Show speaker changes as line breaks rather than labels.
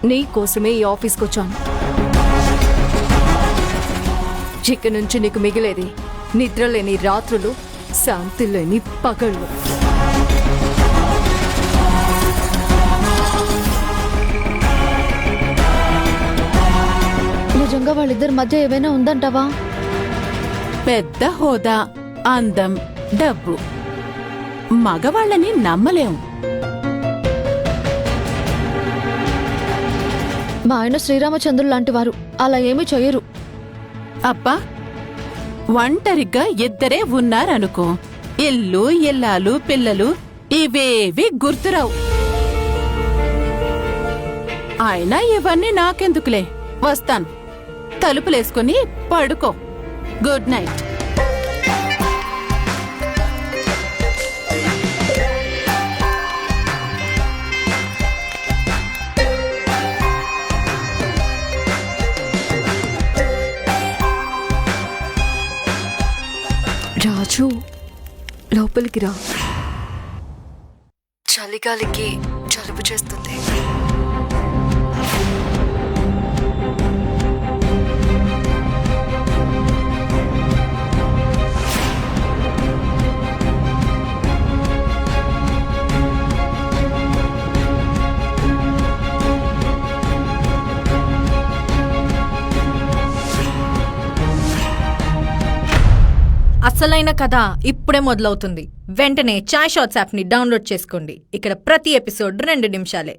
నీకోసమే ఈ ఆఫీస్కి వచ్చాను. ఇక నుంచి నీకు మిగిలేది నిద్రలేని రాత్రులు, శాంతి లేని పగళ్ళు.
నిజంగా వాళ్ళిద్దరి మధ్య ఏమైనా ఉందంటావా?
పెద్ద హోదా, అందం, డబ్బు, మగవాళ్ళని నమ్మలేం.
మా ఆయన శ్రీరామచంద్రులు లాంటి వారు, అలా ఏమీ చెయ్యరు.
అబ్బా, ఒంటరిగా ఇద్దరే ఉన్నారనుకో, ఇల్లు, ఇల్లాలు, పిల్లలు ఇవేవి గుర్తురావు. అయినా ఇవన్నీ నాకెందుకులే, వస్తాను. తలుపులేసుకుని పడుకో. Good night.
రాజు, లోపలికి రా. చలిగాలికి జలుబు చేస్తుంది.
అసలైన కథ ఇప్పుడే మొదలవుతుంది. వెంటనే చాయ్ షాట్స్ యాప్ని డౌన్లోడ్ చేసుకోండి. ఇక్కడ ప్రతి ఎపిసోడ్ 2 నిమిషాలే.